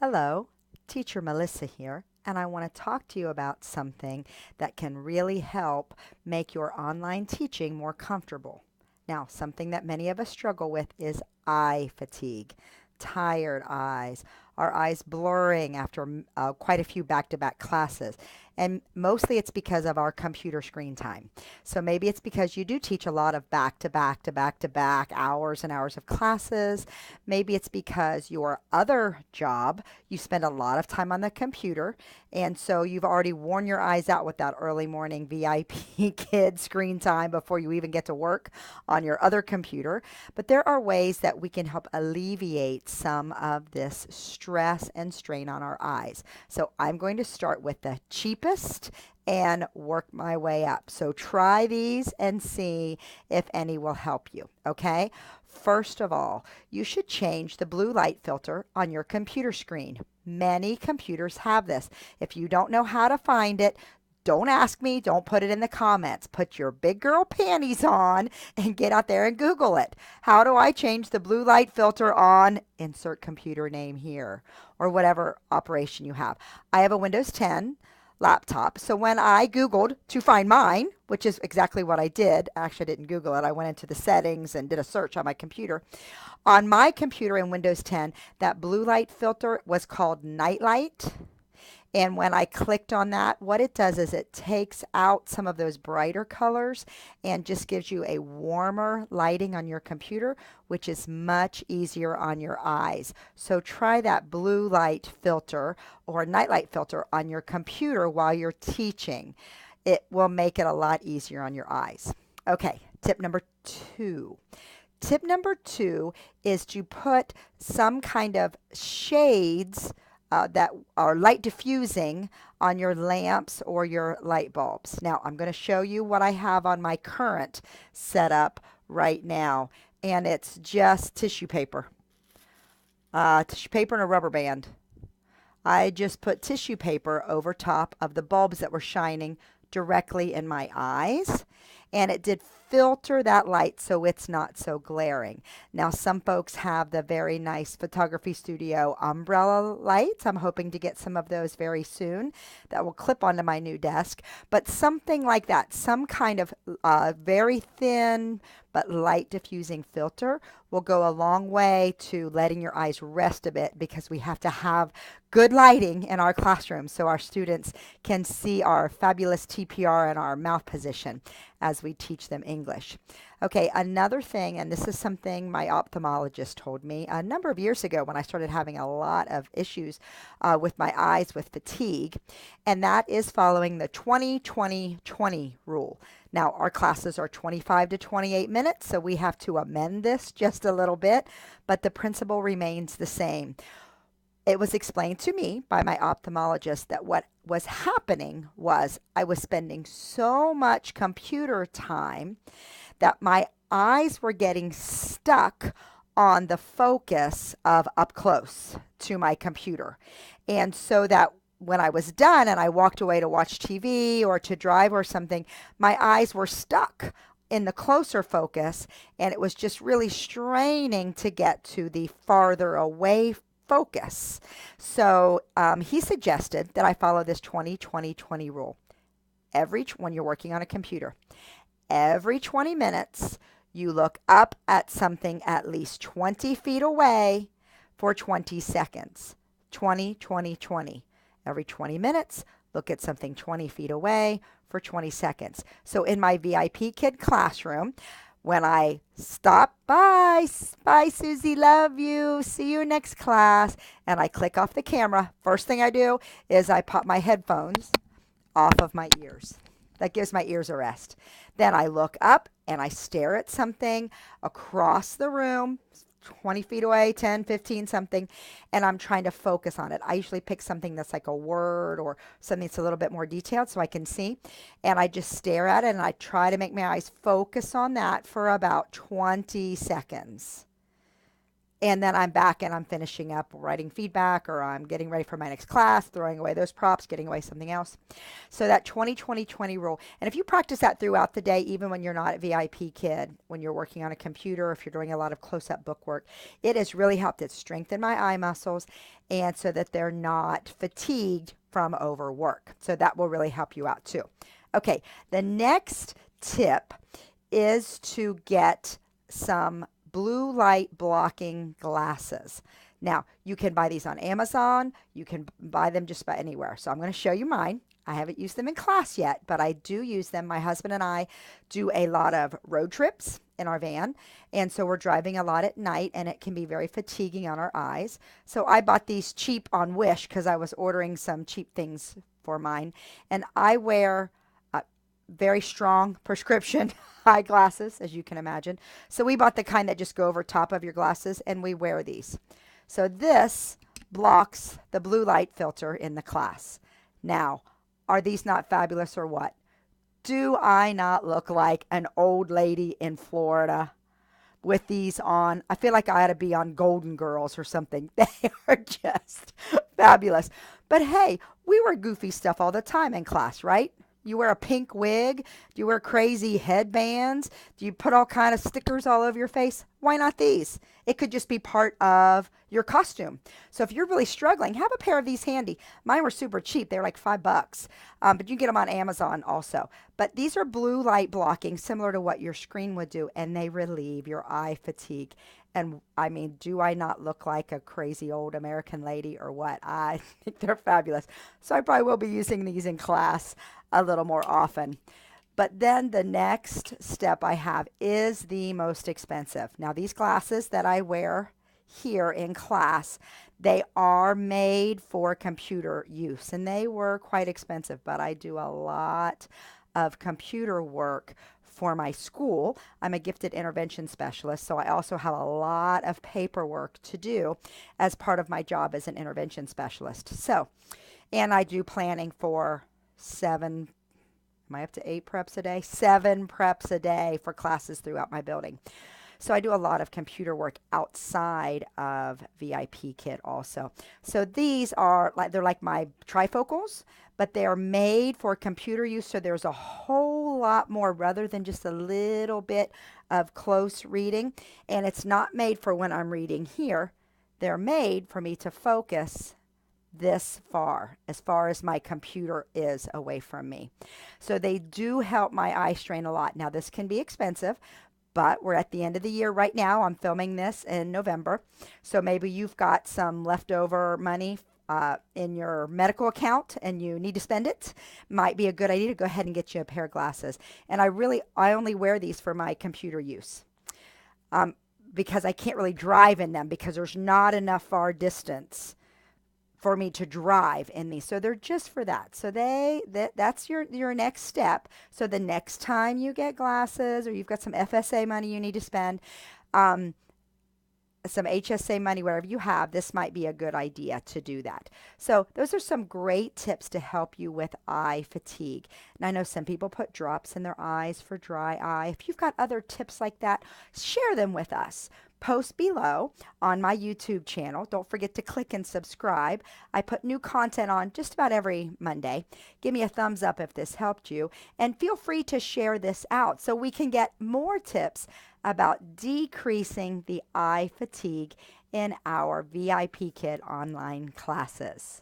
Hello, Teacher Melissa here, and I want to talk to you about something that can really help make your online teaching more comfortable. Now, something that many of us struggle with is eye fatigue, tired eyes, our eyes blurring after quite a few back to back classes. And mostly it's because of our computer screen time. So maybe it's because you do teach a lot of back to back to back to back hours and hours of classes. Maybe it's because your other job, you spend a lot of time on the computer, and so you've already worn your eyes out with that early morning VIP kid screen time before you even get to work on your other computer. But there are ways that we can help alleviate some of this stress and strain on our eyes. So I'm going to start with the cheapest and work my way up. So try these and see if any will help you, okay? First of all, you should change the blue light filter on your computer screen. Many computers have this. If you don't know how to find it, don't ask me. Don't put it in the comments. Put your big girl panties on and get out there and Google it. How do I change the blue light filter on? Insert computer name here or whatever operation you have. I have a Windows 10 laptop. So when I Googled to find mine, which is exactly what I did, actually I didn't Google it. I went into the settings and did a search on my computer. On my computer in Windows 10, that blue light filter was called Night Light. And when I clicked on that, what it does is it takes out some of those brighter colors and just gives you a warmer lighting on your computer, which is much easier on your eyes. So try that blue light filter or night light filter on your computer while you're teaching. It will make it a lot easier on your eyes. Okay, tip number two. Tip number two is to put some kind of shades that are light diffusing on your lamps or your light bulbs. Now, I'm going to show you what I have on my current setup right now, and it's just tissue paper. Tissue paper and a rubber band. I just put tissue paper over top of the bulbs that were shining directly in my eyes, and it did filter that light so it's not so glaring. Now, some folks have the very nice photography studio umbrella lights. I'm hoping to get some of those very soon that will clip onto my new desk. But something like that, some kind of very thin but light diffusing filter will go a long way to letting your eyes rest a bit, because we have to have good lighting in our classrooms so our students can see our fabulous TPR and our mouth position as we teach them English. Okay, another thing, and this is something my ophthalmologist told me a number of years ago when I started having a lot of issues with my eyes with fatigue, and that is following the 20-20-20 rule. Now, our classes are 25 to 28 minutes, so we have to amend this just a little bit, but the principle remains the same. It was explained to me by my ophthalmologist that what was happening was I was spending so much computer time that my eyes were getting stuck on the focus of up close to my computer. And so that when I was done and I walked away to watch TV or to drive or something, my eyes were stuck in the closer focus, and it was just really straining to get to the farther away focus. So he suggested that I follow this 20-20-20 rule. When you're working on a computer, every 20 minutes, you look up at something at least 20 feet away for 20 seconds. 20-20-20. Every 20 minutes, look at something 20 feet away for 20 seconds. So in my VIP kid classroom, when I stop, bye, Susie, love you, see you next class, and I click off the camera, first thing I do is I pop my headphones off of my ears. That gives my ears a rest. Then I look up and I stare at something across the room, 20 feet away, 10, 15, something, and I'm trying to focus on it. I usually pick something that's like a word or something that's a little bit more detailed so I can see, and I just stare at it and I try to make my eyes focus on that for about 20 seconds. And then I'm back and I'm finishing up writing feedback, or I'm getting ready for my next class, throwing away those props, getting away something else. So that 20-20-20 rule. And if you practice that throughout the day, even when you're not a VIP kid, when you're working on a computer, if you're doing a lot of close-up book work, it has really helped. It strengthened my eye muscles, and so that they're not fatigued from overwork. So that will really help you out too. Okay, the next tip is to get some blue light blocking glasses. Now, you can buy these on Amazon. You can buy them just about anywhere. So I'm going to show you mine. I haven't used them in class yet, but I do use them. My husband and I do a lot of road trips in our van, and so we're driving a lot at night, and it can be very fatiguing on our eyes. So I bought these cheap on Wish because I was ordering some cheap things for mine, and I wear very strong prescription eyeglasses, as you can imagine. So we bought the kind that just go over top of your glasses, and we wear these. So this blocks the blue light filter in the class. Now, are these not fabulous or what? Do I not look like an old lady in Florida with these on? I feel like I ought to be on Golden Girls or something. They are just fabulous. But hey, we wear goofy stuff all the time in class, right? You wear a pink wig? Do you wear crazy headbands? Do you put all kind of stickers all over your face? Why not these? It could just be part of your costume. So if you're really struggling, have a pair of these handy. Mine were super cheap. They were like $5, but you can get them on Amazon also. But these are blue light blocking, similar to what your screen would do, and they relieve your eye fatigue. And I mean, do I not look like a crazy old American lady or what? I think they're fabulous. So I probably will be using these in class a little more often. But then the next step I have is the most expensive. Now, these glasses that I wear here in class, they are made for computer use, and they were quite expensive, but I do a lot of computer work for my school. I'm a gifted intervention specialist, so I also have a lot of paperwork to do as part of my job as an intervention specialist. So, and I do planning for 7, am I up to 8 preps a day? 7 preps a day for classes throughout my building. So I do a lot of computer work outside of VIP Kit also. So these are like, they're like my trifocals, but they are made for computer use. So there's a whole lot more rather than just a little bit of close reading. And it's not made for when I'm reading here. They're made for me to focus this far as my computer is away from me. So they do help my eye strain a lot. Now this can be expensive, but we're at the end of the year right now. I'm filming this in November. So maybe you've got some leftover money in your medical account and you need to spend it. Might be a good idea to go ahead and get you a pair of glasses. And I only wear these for my computer use. Because I can't really drive in them because there's not enough far distance for me to drive in these. So they're just for that. So that's your next step. So the next time you get glasses or you've got some FSA money you need to spend, some HSA money, whatever you have, this might be a good idea to do that. So those are some great tips to help you with eye fatigue. And I know some people put drops in their eyes for dry eye. If you've got other tips like that, share them with us. Post below on my YouTube channel. Don't forget to click and subscribe. I put new content on just about every Monday. Give me a thumbs up if this helped you. And feel free to share this out so we can get more tips about decreasing the eye fatigue in our VIP Kid online classes.